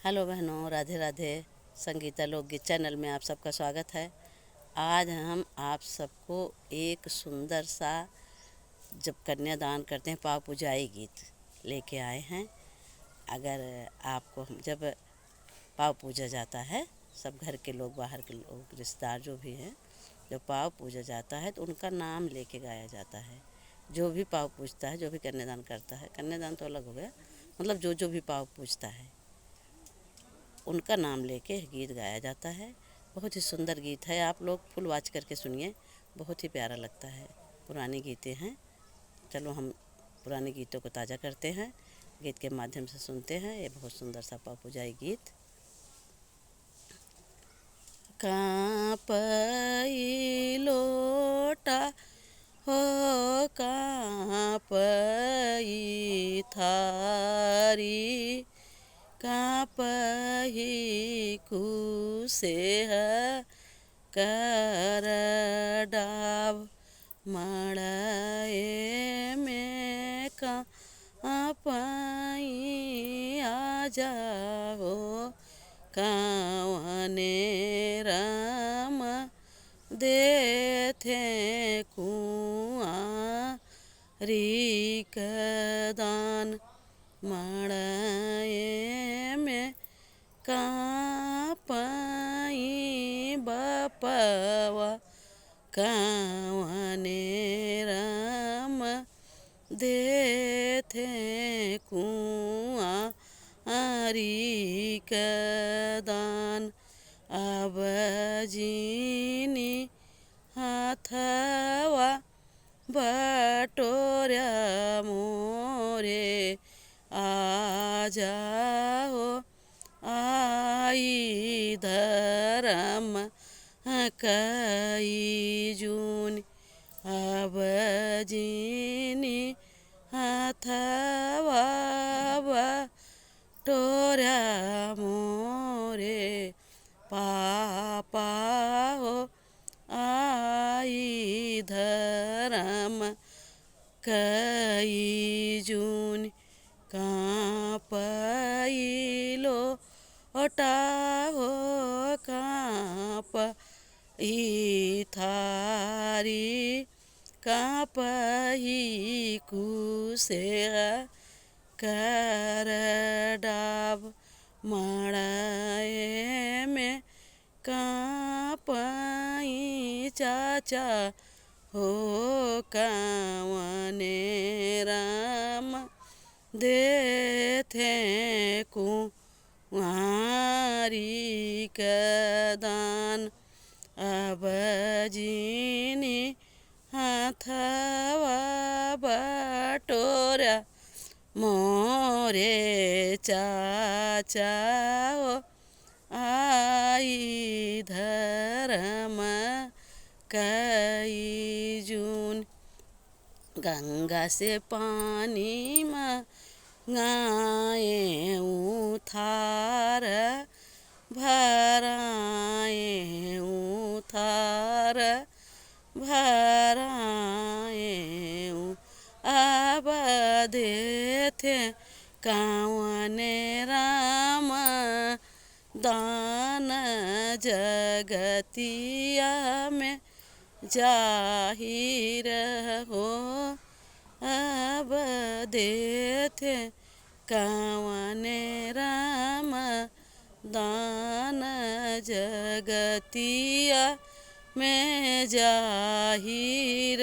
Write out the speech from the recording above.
Hello बहनों, राधे राधे। संगीता लोकगीत channel में आप सबका स्वागत है। आज हम आप सबको एक सुंदर सा जब कन्यादान करते हैं पाव पूजाई गीत लेके आए हैं। अगर आपको जब पाव पूजा जाता है, सब घर के लोग, बाहर के लोग, रिश्तेदार जो भी हैं, जब पाव पूजा जाता है तो उनका नाम लेके गाया जाता है। जो भी पाव पूजता है, जो भी कन्यादान करता है, कन्यादान तो अलग हो गया, मतलब जो जो भी पाव पूजता है उनका नाम लेके गीत गाया जाता है। बहुत ही सुंदर गीत है, आप लोग फुल वॉच करके सुनिए, बहुत ही प्यारा लगता है। पुरानी गीतें हैं, चलो हम पुराने गीतों को ताज़ा करते हैं, गीत के माध्यम से सुनते हैं। ये बहुत सुंदर सा पाव पूजाई गीत। कांपई लोटा हो, कांपई थारी, कांपही कुसेह कर डाब, मड़ाए में कांपई आ जाओ, कावने राम देथे कुंवारी कदान, मड़ाए में कांपई बपवा, कावने राम देथे कुंवारी कदान। अब जीनी हाथवा बटोरा मोरे, आ जाओ आई धर्म कई जून। अब जीनी हाथवा बटोरा मोरे, पापा हो आई धर्म कई जून। कांपई लोटा हो, कांपई थारी, कांपई कुसेह कर डाब, मड़ाए में कांपई चाचा हो, कावने राम देथे कुंवारी कदान। अब जीनी हाथवा बटोरा मोरे, चाचा हो आई धर्म कई जून। गंगा से पानी मंगाए उथार, भराए उथार, भराए अब देथे कावने राम दान, जगतिया में जाहिर हो। अब देथे कावने राम दान, जगतिया में जाहिर